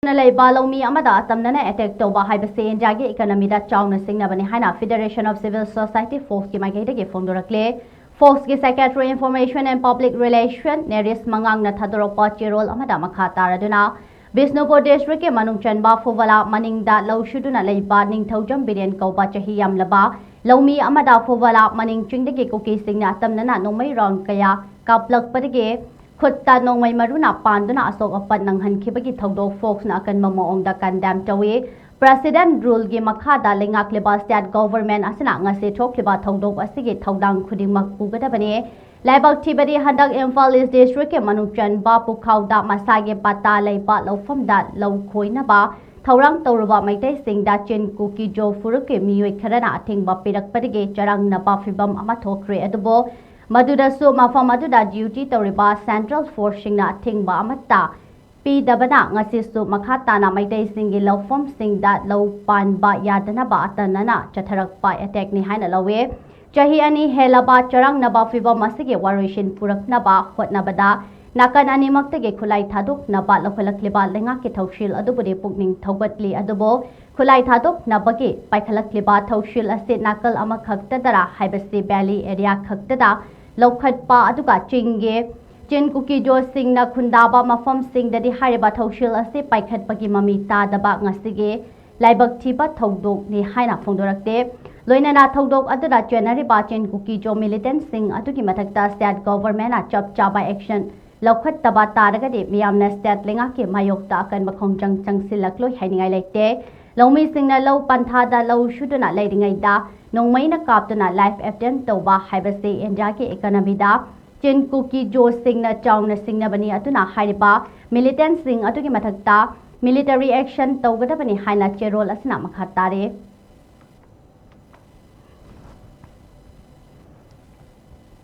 Suduna Leiba Loumee Amada Atamnana attack Touba Haibasi Indiagi economy da Chaona Singnabani HAINA Federation of Civil Society FOCS ki MAIKEIDAGI PHONGDORAKLI FOCS ki Secretary Information and Public Relation Neris Mangangna Thadoropa Chirol Amada Makha Taraduna Bisnupur District ke Manung Chanba Fuvala Maningda Lau Suduna Leiba Ningthaujam Bidian Kauba Chahi Yamlaba Loumee Amada Fuvala Maning Chingdagi Kuki Singna Atamnana Nongmai Ron Kaya Kaplak Padage Khutta Nongmai Maruna Panduna Asok Apat Nanghan Kibagi Thogdok FOCS na akan mamoong da kandam tawi President rule gi makhada lengak liba state government asana ngasi thok liba thogdok asigi thodang khudingmak pugadabani laibak thibadi handak Imphal East District ke Manuchan ba pukhauda masage pata leiba lofamda lowkhoina ba thaurang tawruba maitai singda chen kuki jo furuke miyoi kharana athingba pirakpadege charang na ba fibam ama thokre adubo Maduda su mafam aduda duty tawriba Central Force singna athingba amata P dabana ngasi su makhata na maitai singi lawfom singda law pan ba yadana ba atanana chatharak pa attack ni haina lawe chahi ani helaba charang na ba fiba masige warishin purak na ba hotna bada nakan ani maktage khulai thaduk na ba lokhalak liba lenga ke thaushil adubudi pukning thogatli adubo khulai thaduk na bagi paikhalak liba thaushil ase nakal ama khakta dara Haibasi Valley area khakta da lokhat pa aduga chinge Chin kuki jo sing na khundaba mafam sing dadi hariba thaushil ase paikhat pagi mami ta daba ngasige laibak thiba thodok ni haina phongdorakte loinana thodok adura January ba chin kuki jo militant sing atuki mathakta state government a chap chaba action lokhat taba taraga de miyamna state lenga ke mayokta akan makhong chang silak loi hainingai lekte Loumee sing na low pantha da low Suduna leidingai da nongmai na kaptuna life attempt Touba Haibasi Indiagi economy da Chen kuki jo sing na Chaona Singnabani atuna hariba militant sing atuki mathakta military action tawgadabani haina cherol asna makhatare